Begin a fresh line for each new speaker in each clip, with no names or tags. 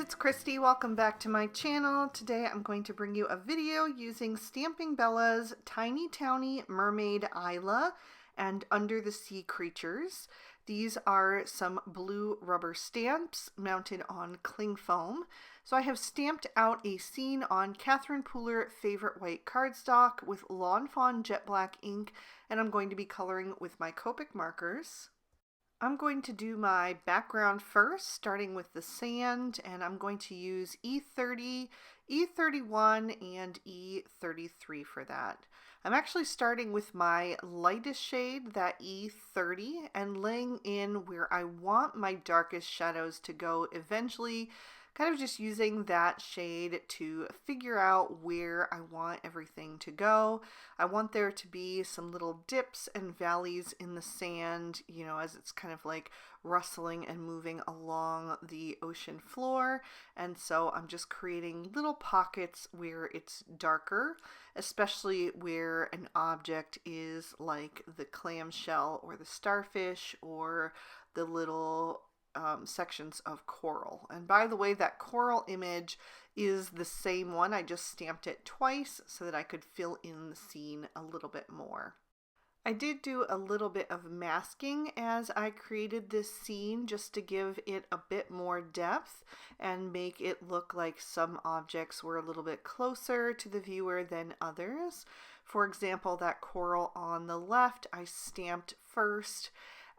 it's Christy. Welcome back to my channel. Today I'm going to bring you a video using Stamping Bella's Tiny Towny Mermaid Isla and Under the Sea creatures. These are some blue rubber stamps mounted on cling foam. So I have stamped out a scene on Catherine Pooler Favorite White cardstock with Lawn Fawn jet black ink, and I'm going to be coloring with my Copic markers. I'm going to do my background first, starting with the sand, and I'm going to use E30, E31, and E33 for that. I'm actually starting with my lightest shade, that E30, and laying in where I want my darkest shadows to go eventually, kind of just using that shade to figure out where I want everything to go. I want there to be some little dips and valleys in the sand, you know, as it's kind of like rustling and moving along the ocean floor. And so I'm just creating little pockets where it's darker, especially where an object is like the clamshell or the starfish or the little sections of coral. And by the way, that coral image is the same one. I just stamped it twice so that I could fill in the scene a little bit more. I did do a little bit of masking as I created this scene just to give it a bit more depth and make it look like some objects were a little bit closer to the viewer than others. For example, that coral on the left I stamped first,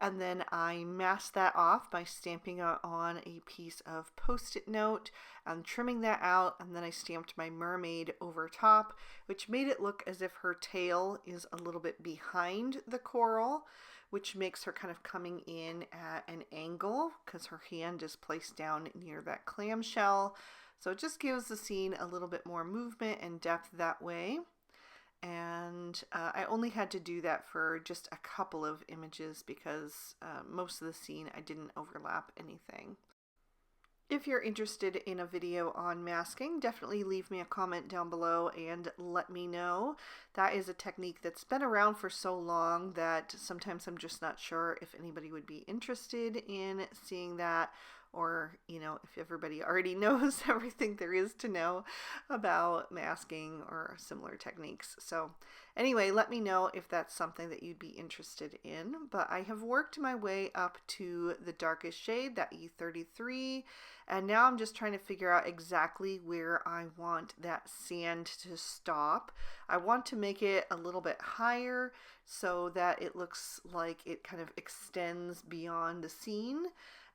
and then I masked that off by stamping it on a piece of Post-it note and trimming that out, and then I stamped my mermaid over top, which made it look as if her tail is a little bit behind the coral, which makes her kind of coming in at an angle because her hand is placed down near that clamshell. So it just gives the scene a little bit more movement and depth that way. And I only had to do that for just a couple of images because most of the scene I didn't overlap anything. If you're interested in a video on masking, definitely leave me a comment down below and let me know. That is a technique that's been around for so long that sometimes I'm just not sure if anybody would be interested in seeing that, or, you know, if everybody already knows everything there is to know about masking or similar techniques. So anyway, let me know if that's something that you'd be interested in. But I have worked my way up to the darkest shade, that E33, and now I'm just trying to figure out exactly where I want that sand to stop. I want to make it a little bit higher so that it looks like it kind of extends beyond the scene.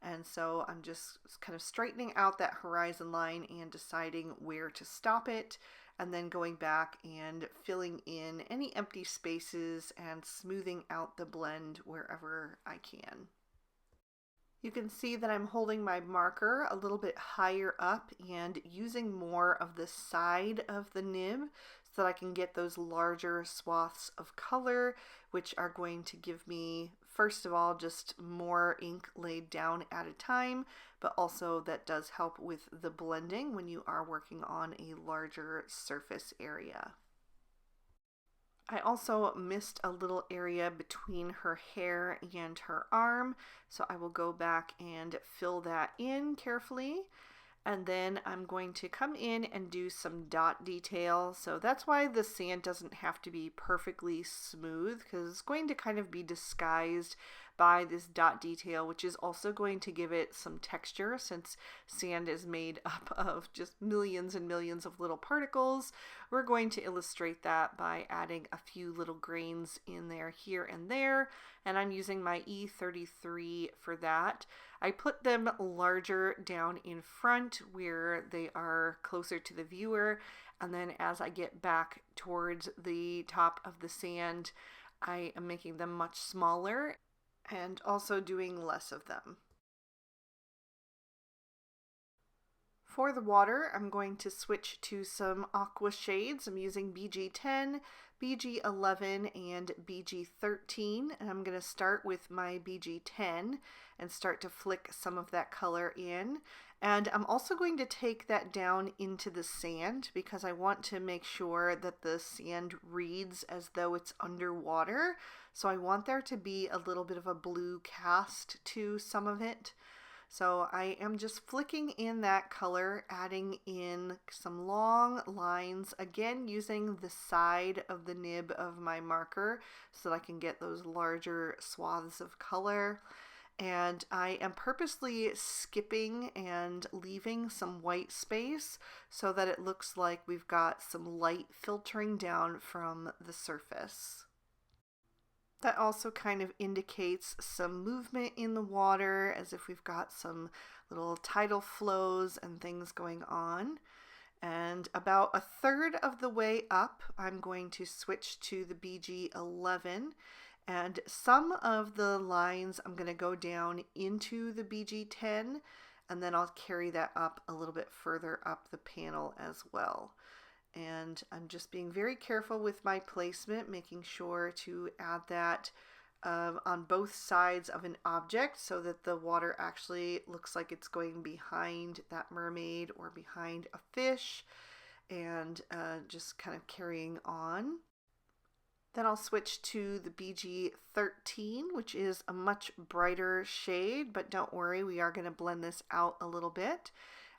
And so I'm just kind of straightening out that horizon line and deciding where to stop it, and then going back and filling in any empty spaces and smoothing out the blend wherever I can. You can see that I'm holding my marker a little bit higher up and using more of the side of the nib so that I can get those larger swaths of color, which are going to give me, first of all, just more ink laid down at a time, but also that does help with the blending when you are working on a larger surface area. I also missed a little area between her hair and her arm, so I will go back and fill that in carefully. And then I'm going to come in and do some dot detail. So that's why the sand doesn't have to be perfectly smooth, because it's going to kind of be disguised by this dot detail, which is also going to give it some texture since sand is made up of just millions and millions of little particles. We're going to illustrate that by adding a few little grains in there here and there, and I'm using my E33 for that. I put them larger down in front where they are closer to the viewer, and then as I get back towards the top of the sand, I am making them much smaller and also doing less of them. For the water, I'm going to switch to some aqua shades. I'm using BG10, BG11, and BG13, and I'm going to start with my BG10 and start to flick some of that color in. And I'm also going to take that down into the sand because I want to make sure that the sand reads as though it's underwater. So I want there to be a little bit of a blue cast to some of it. So I am just flicking in that color, adding in some long lines, again using the side of the nib of my marker so that I can get those larger swaths of color. And I am purposely skipping and leaving some white space so that it looks like we've got some light filtering down from the surface. That also kind of indicates some movement in the water, as if we've got some little tidal flows and things going on. And about a third of the way up, I'm going to switch to the BG11, and some of the lines I'm going to go down into the BG10, and then I'll carry that up a little bit further up the panel as well. And I'm just being very careful with my placement, making sure to add that on both sides of an object so that the water actually looks like it's going behind that mermaid or behind a fish, and just kind of carrying on. Then I'll switch to the BG13, which is a much brighter shade, but don't worry, we are going to blend this out a little bit.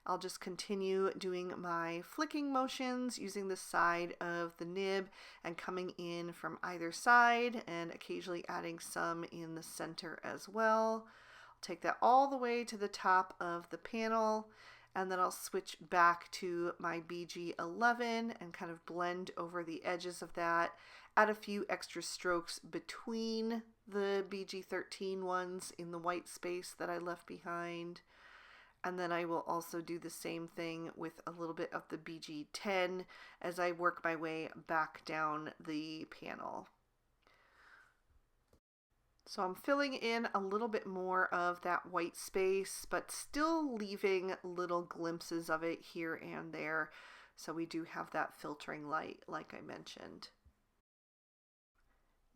I'll just continue doing my flicking motions using the side of the nib and coming in from either side and occasionally adding some in the center as well. I'll take that all the way to the top of the panel, and then I'll switch back to my BG11 and kind of blend over the edges of that, add a few extra strokes between the BG13 ones in the white space that I left behind. And then I will also do the same thing with a little bit of the BG10 as I work my way back down the panel. So I'm filling in a little bit more of that white space, but still leaving little glimpses of it here and there. So we do have that filtering light, like I mentioned.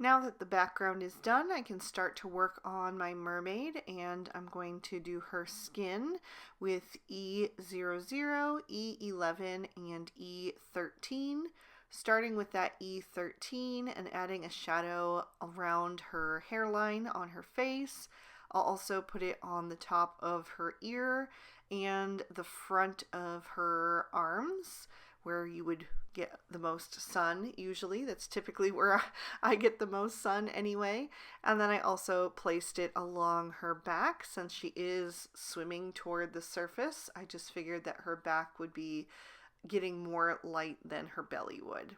Now that the background is done, I can start to work on my mermaid, and I'm going to do her skin with E00, E11, and E13, starting with that E13 and adding a shadow around her hairline on her face. I'll also put it on the top of her ear and the front of her arms, where you would get the most sun usually. That's typically where I get the most sun anyway. And then I also placed it along her back since she is swimming toward the surface. I just figured that her back would be getting more light than her belly would.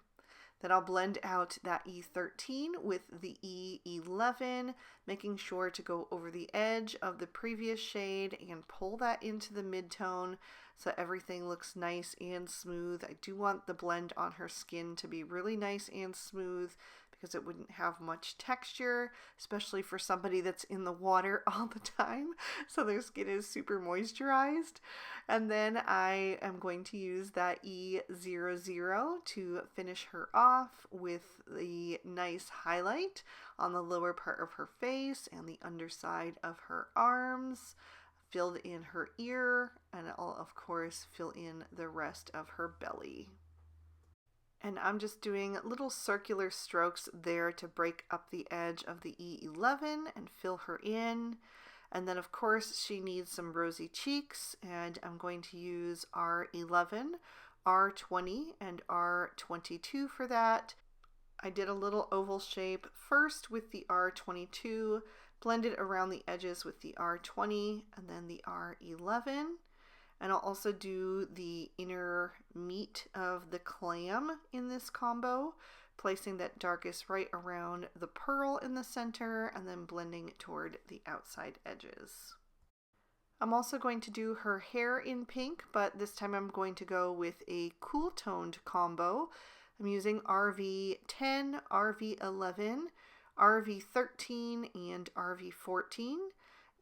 Then I'll blend out that E13 with the E11, making sure to go over the edge of the previous shade and pull that into the mid-tone so everything looks nice and smooth. I do want the blend on her skin to be really nice and smooth because it wouldn't have much texture, especially for somebody that's in the water all the time, so their skin is super moisturized. And then I am going to use that E00 to finish her off with the nice highlight on the lower part of her face and the underside of her arms, filled in her ear, and I'll of course fill in the rest of her belly. And I'm just doing little circular strokes there to break up the edge of the E11 and fill her in. And then of course she needs some rosy cheeks, and I'm going to use R11, R20, and R22 for that. I did a little oval shape first with the R22, blended around the edges with the R20, and then the R11. And I'll also do the inner meat of the clam in this combo, placing that darkest right around the pearl in the center and then blending toward the outside edges. I'm also going to do her hair in pink, but this time I'm going to go with a cool toned combo. I'm using RV10, RV11, RV13, and RV14.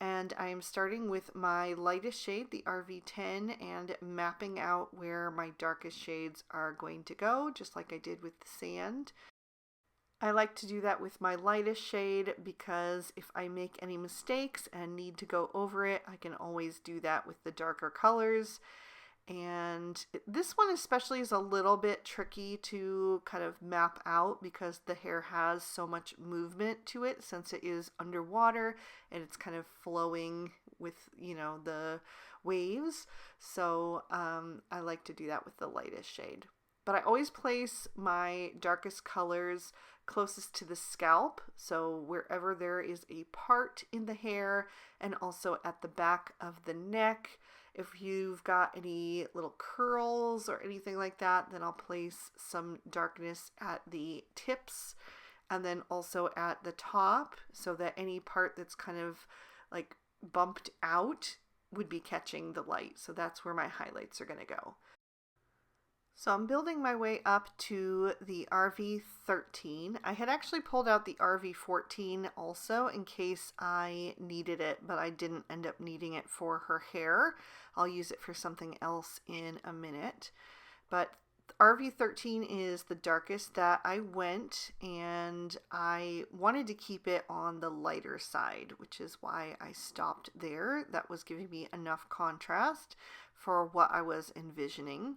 And I am starting with my lightest shade, the RV10, and mapping out where my darkest shades are going to go, just like I did with the sand. I like to do that with my lightest shade because if I make any mistakes and need to go over it, I can always do that with the darker colors. And this one especially is a little bit tricky to kind of map out because the hair has so much movement to it since it is underwater and it's kind of flowing with, you know, the waves. So I like to do that with the lightest shade. But I always place my darkest colors closest to the scalp, so wherever there is a part in the hair, and also at the back of the neck. If you've got any little curls or anything like that, then I'll place some darkness at the tips and then also at the top, so that any part that's kind of like bumped out would be catching the light. So that's where my highlights are going to go. So I'm building my way up to the RV13. I had actually pulled out the RV14 also in case I needed it, but I didn't end up needing it for her hair. I'll use it for something else in a minute. But RV13 is the darkest that I went, and I wanted to keep it on the lighter side, which is why I stopped there. That was giving me enough contrast for what I was envisioning.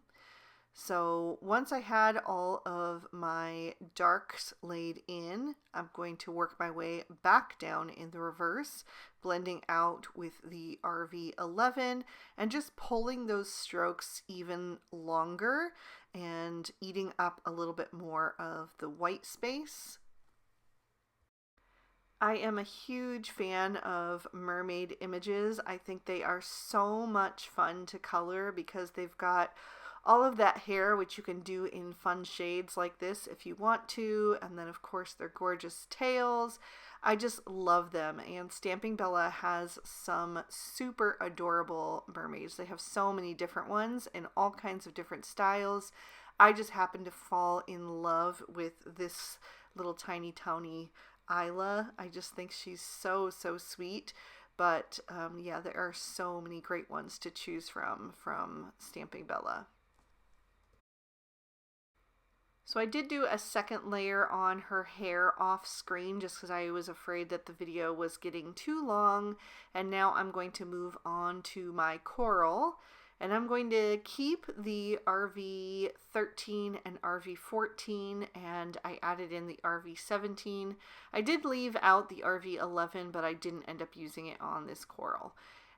So once I had all of my darks laid in, I'm going to work my way back down in the reverse, blending out with the RV11 and just pulling those strokes even longer and eating up a little bit more of the white space. I am a huge fan of mermaid images. I think they are so much fun to color because they've got all of that hair, which you can do in fun shades like this if you want to, and then of course their gorgeous tails. I just love them, and Stamping Bella has some super adorable mermaids. They have so many different ones in all kinds of different styles. I just happen to fall in love with this little tiny towny Isla. I just think she's so sweet. But yeah, there are so many great ones to choose from Stamping Bella. So I did do a second layer on her hair off screen just because I was afraid that the video was getting too long, and now I'm going to move on to my coral, and I'm going to keep the RV13 and RV14, and I added in the RV17. I did leave out the RV11, but I didn't end up using it on this coral.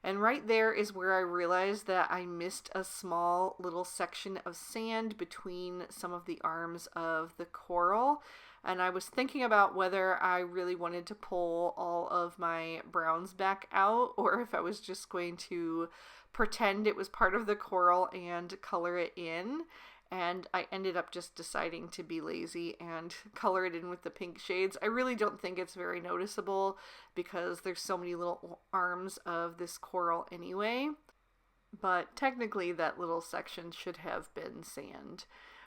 And right there is where I realized that I missed a small little section of sand between some of the arms of the coral. And I was thinking about whether I really wanted to pull all of my browns back out, or if I was just going to pretend it was part of the coral and color it in. And I ended up just deciding to be lazy and color it in with the pink shades. I really don't think it's very noticeable because there's so many little arms of this coral anyway. But technically that little section should have been sand.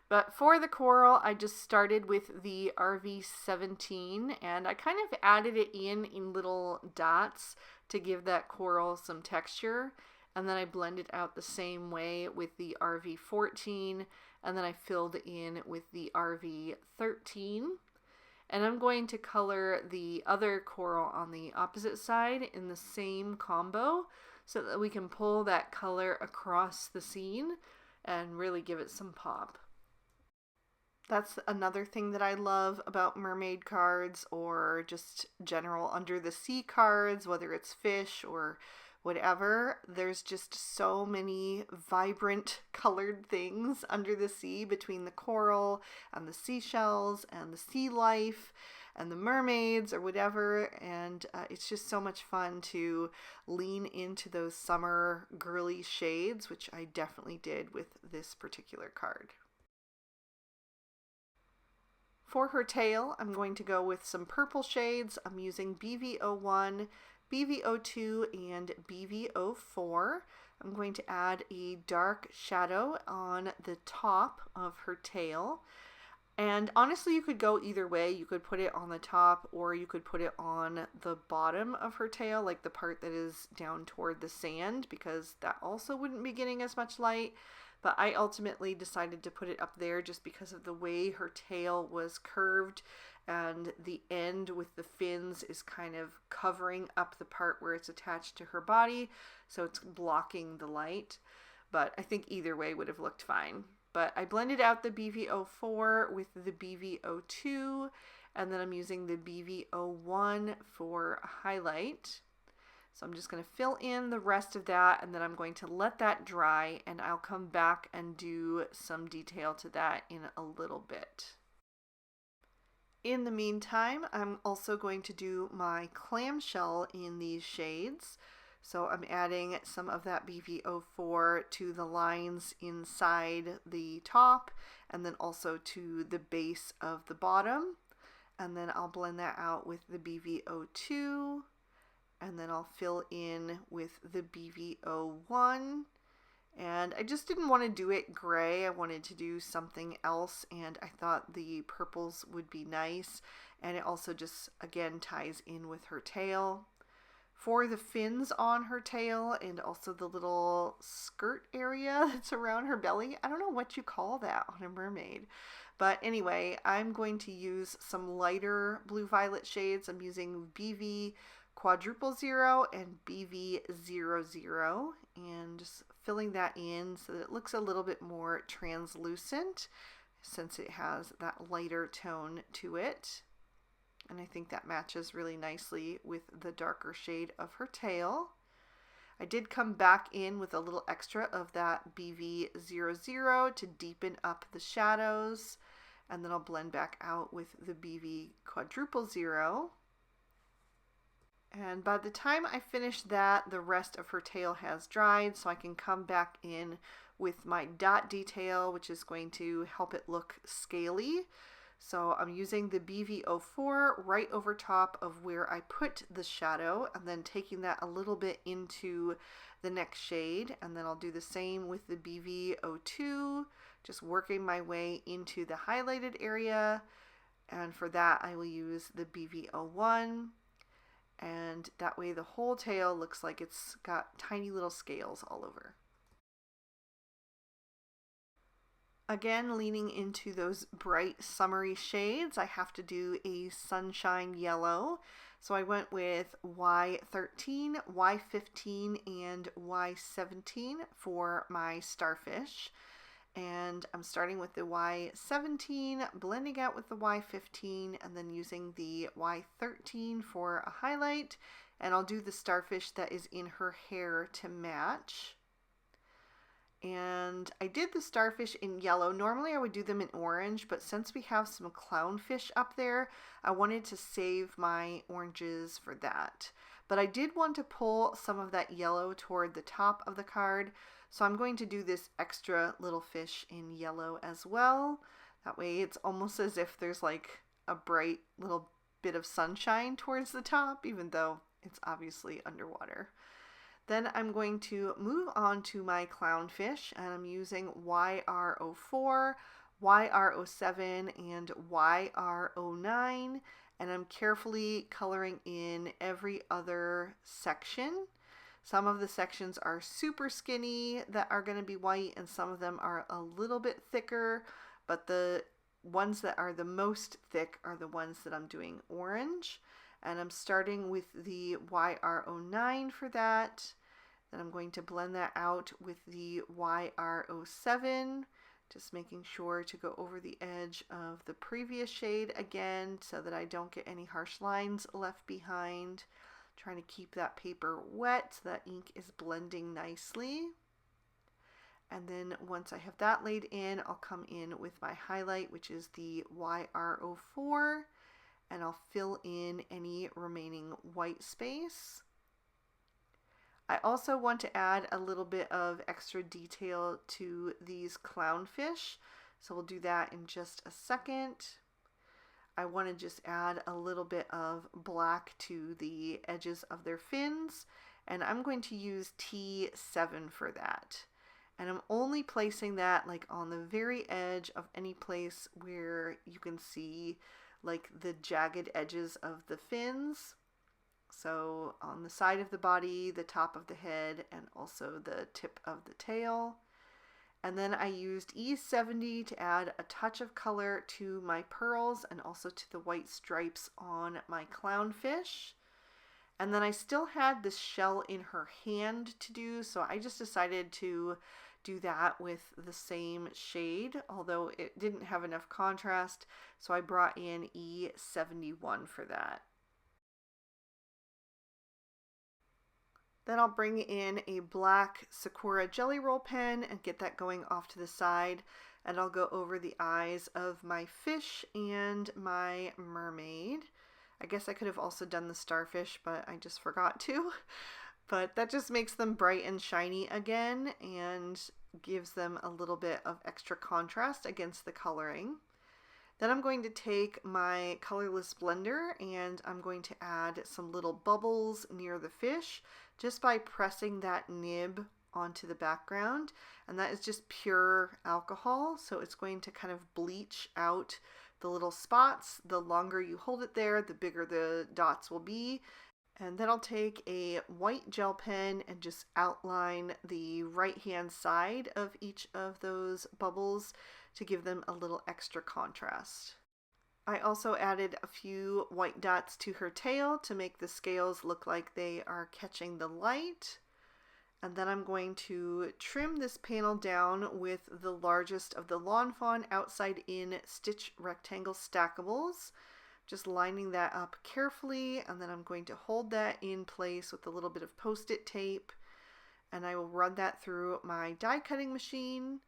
But for the coral, I just started with the RV17 and I kind of added it in little dots to give that coral some texture. And then I blended out the same way with the RV14, and then I filled in with the RV13. And I'm going to color the other coral on the opposite side in the same combo so that we can pull that color across the scene and really give it some pop. That's another thing that I love about mermaid cards, or just general under the sea cards, whether it's fish or whatever. There's just so many vibrant colored things under the sea between the coral and the seashells and the sea life and the mermaids or whatever, and it's just so much fun to lean into those summer girly shades, which I definitely did with this particular card. For her tail, I'm going to go with some purple shades. I'm using BV01, BV02, and BV04. I'm going to add a dark shadow on the top of her tail. And honestly, you could go either way. You could put it on the top, or you could put it on the bottom of her tail, like the part that is down toward the sand, because that also wouldn't be getting as much light. But I ultimately decided to put it up there just because of the way her tail was curved, and the end with the fins is kind of covering up the part where it's attached to her body, so it's blocking the light. But I think either way would have looked fine. But I blended out the BV04 with the BV02, and then I'm using the BV01 for highlight. So I'm just going to fill in the rest of that, and then I'm going to let that dry, and I'll come back and do some detail to that in a little bit. In the meantime, I'm also going to do my clamshell in these shades. So I'm adding some of that BV04 to the lines inside the top, and then also to the base of the bottom. And then I'll blend that out with the BV02. And then I'll fill in with the BV01. And I just didn't want to do it gray. I wanted to do something else, and I thought the purples would be nice. And it also just, again, ties in with her tail. For the fins on her tail and also the little skirt area that's around her belly, I don't know what you call that on a mermaid. But anyway, I'm going to use some lighter blue-violet shades. I'm using BV quadruple 0 and BV00, and just filling that in so that it looks a little bit more translucent since it has that lighter tone to it. And I think that matches really nicely with the darker shade of her tail. I did come back in with a little extra of that BV00 to deepen up the shadows, and then I'll blend back out with the BV quadruple 0. And by the time I finish that, the rest of her tail has dried, so I can come back in with my dot detail, which is going to help it look scaly. So I'm using the BV04 right over top of where I put the shadow, and then taking that a little bit into the next shade, and then I'll do the same with the BV02, just working my way into the highlighted area. And for that I will use the BV01. And that way the whole tail looks like it's got tiny little scales all over. Again, leaning into those bright summery shades, I have to do a sunshine yellow. So I went with Y13, Y15, and Y17 for my starfish. And I'm starting with the Y17, blending out with the Y15, and then using the Y13 for a highlight. And I'll do the starfish that is in her hair to match. And I did the starfish in yellow. Normally I would do them in orange, but since we have some clownfish up there, I wanted to save my oranges for that. But I did want to pull some of that yellow toward the top of the card, so I'm going to do this extra little fish in yellow as well. That way it's almost as if there's like a bright little bit of sunshine towards the top, even though it's obviously underwater. Then I'm going to move on to my clownfish, and I'm using YR04, YR07, and YR09, and I'm carefully coloring in every other section. Some of the sections are super skinny that are going to be white, and some of them are a little bit thicker, but the ones that are the most thick are the ones that I'm doing orange. And I'm starting with the YR09 for that. Then I'm going to blend that out with the YR07, just making sure to go over the edge of the previous shade again so that I don't get any harsh lines left behind. Trying to keep that paper wet so that ink is blending nicely. And then once I have that laid in, I'll come in with my highlight, which is the YR04, and I'll fill in any remaining white space. I also want to add a little bit of extra detail to these clownfish, so we'll do that in just a second. I want to just add a little bit of black to the edges of their fins, and I'm going to use T7 for that. And I'm only placing that like on the very edge of any place where you can see like the jagged edges of the fins. So on the side of the body, the top of the head, and also the tip of the tail. And then I used E70 to add a touch of color to my pearls and also to the white stripes on my clownfish. And then I still had this shell in her hand to do, so I just decided to do that with the same shade, although it didn't have enough contrast, so I brought in E71 for that. Then I'll bring in a black Sakura Jelly Roll pen and get that going off to the side. And I'll go over the eyes of my fish and my mermaid. I guess I could have also done the starfish, but I just forgot to. But that just makes them bright and shiny again and gives them a little bit of extra contrast against the coloring. Then I'm going to take my colorless blender and I'm going to add some little bubbles near the fish just by pressing that nib onto the background, and that is just pure alcohol, so it's going to kind of bleach out the little spots. The longer you hold it there, the bigger the dots will be. And then I'll take a white gel pen and just outline the right hand side of each of those bubbles to give them a little extra contrast. I also added a few white dots to her tail to make the scales look like they are catching the light. And then I'm going to trim this panel down with the largest of the Lawn Fawn outside in stitch rectangle stackables. Just lining that up carefully, and then I'm going to hold that in place with a little bit of post-it tape, and I will run that through my die cutting machine.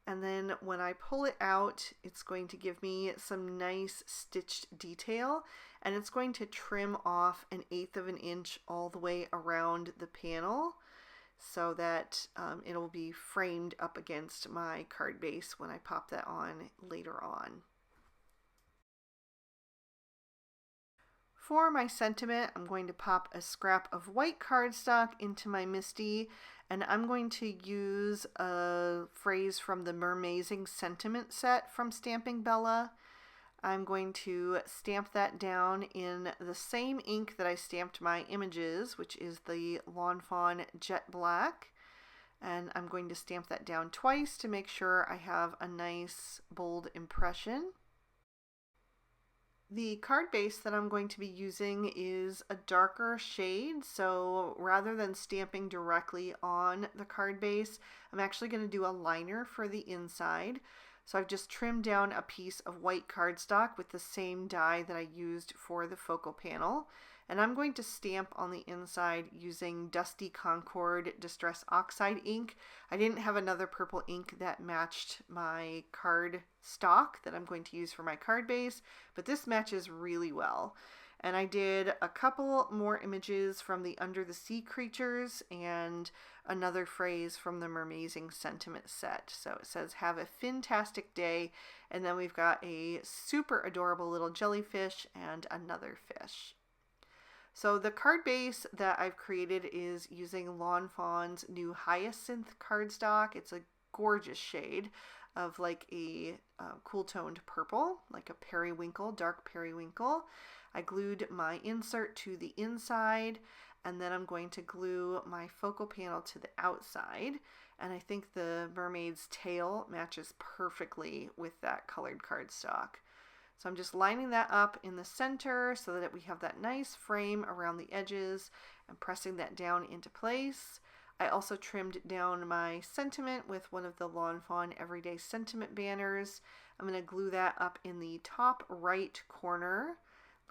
And then when I pull it out, it's going to give me some nice stitched detail, and it's going to trim off 1/8 of an inch all the way around the panel so that it'll be framed up against my card base when I pop that on later on. For my sentiment, I'm going to pop a scrap of white cardstock into my MISTI, and I'm going to use a phrase from the Mermaid sentiment set from Stamping Bella. I'm going to stamp that down in the same ink that I stamped my images, which is the Lawn Fawn Jet Black. And I'm going to stamp that down twice to make sure I have a nice bold impression. The card base that I'm going to be using is a darker shade, so rather than stamping directly on the card base, I'm actually going to do a liner for the inside. So I've just trimmed down a piece of white cardstock with the same die that I used for the focal panel. And I'm going to stamp on the inside using Dusty Concord Distress Oxide ink. I didn't have another purple ink that matched my card stock that I'm going to use for my card base, but this matches really well. And I did a couple more images from the Under the Sea creatures and another phrase from the Mermaid sentiment set. So it says, "Have a fantastic day," and then we've got a super adorable little jellyfish and another fish. So the card base that I've created is using Lawn Fawn's new Hyacinth cardstock. It's a gorgeous shade of like a cool toned purple, like a periwinkle, dark periwinkle. I glued my insert to the inside, and then I'm going to glue my focal panel to the outside. And I think the mermaid's tail matches perfectly with that colored cardstock. So I'm just lining that up in the center so that we have that nice frame around the edges and pressing that down into place. I also trimmed down my sentiment with one of the Lawn Fawn Everyday Sentiment banners. I'm going to glue that up in the top right corner.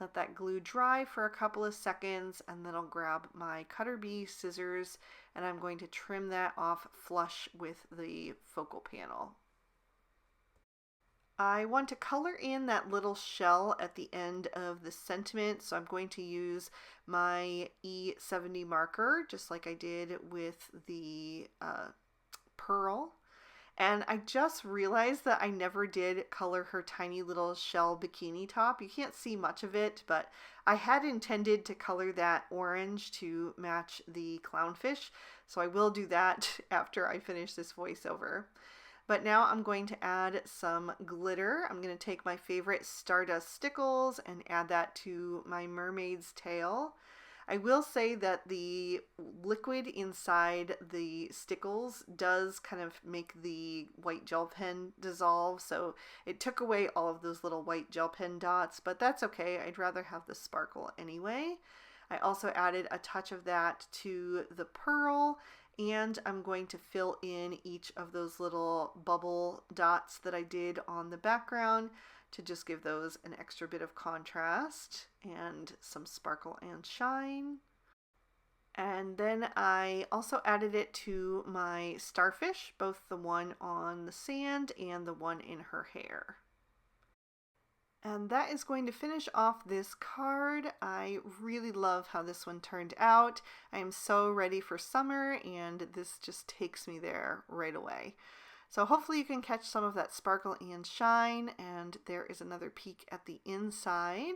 Let that glue dry for a couple of seconds, and then I'll grab my Cutter Bee scissors and I'm going to trim that off flush with the focal panel. I want to color in that little shell at the end of the sentiment, so I'm going to use my E70 marker, just like I did with the pearl. And I just realized that I never did color her tiny little shell bikini top. You can't see much of it, but I had intended to color that orange to match the clownfish, so I will do that after I finish this voiceover. But now I'm going to add some glitter. I'm going to take my favorite Stardust Stickles and add that to my mermaid's tail. I will say that the liquid inside the stickles does kind of make the white gel pen dissolve, so it took away all of those little white gel pen dots, but that's okay. I'd rather have the sparkle anyway. I also added a touch of that to the pearl, and I'm going to fill in each of those little bubble dots that I did on the background to just give those an extra bit of contrast and some sparkle and shine. And then I also added it to my starfish, both the one on the sand and the one in her hair. And that is going to finish off this card. I really love how this one turned out. I am so ready for summer, and this just takes me there right away. So hopefully you can catch some of that sparkle and shine, and there is another peek at the inside.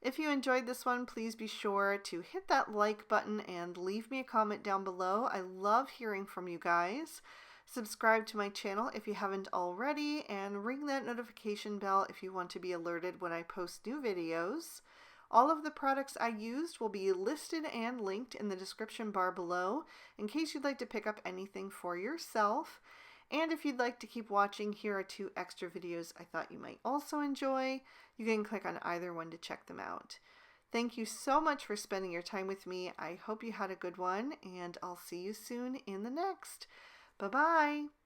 If you enjoyed this one, please be sure to hit that like button and leave me a comment down below. I love hearing from you guys. Subscribe to my channel if you haven't already, and ring that notification bell if you want to be alerted when I post new videos. All of the products I used will be listed and linked in the description bar below in case you'd like to pick up anything for yourself. And if you'd like to keep watching, here are 2 extra videos I thought you might also enjoy. You can click on either one to check them out. Thank you so much for spending your time with me. I hope you had a good one, and I'll see you soon in the next. Bye-bye.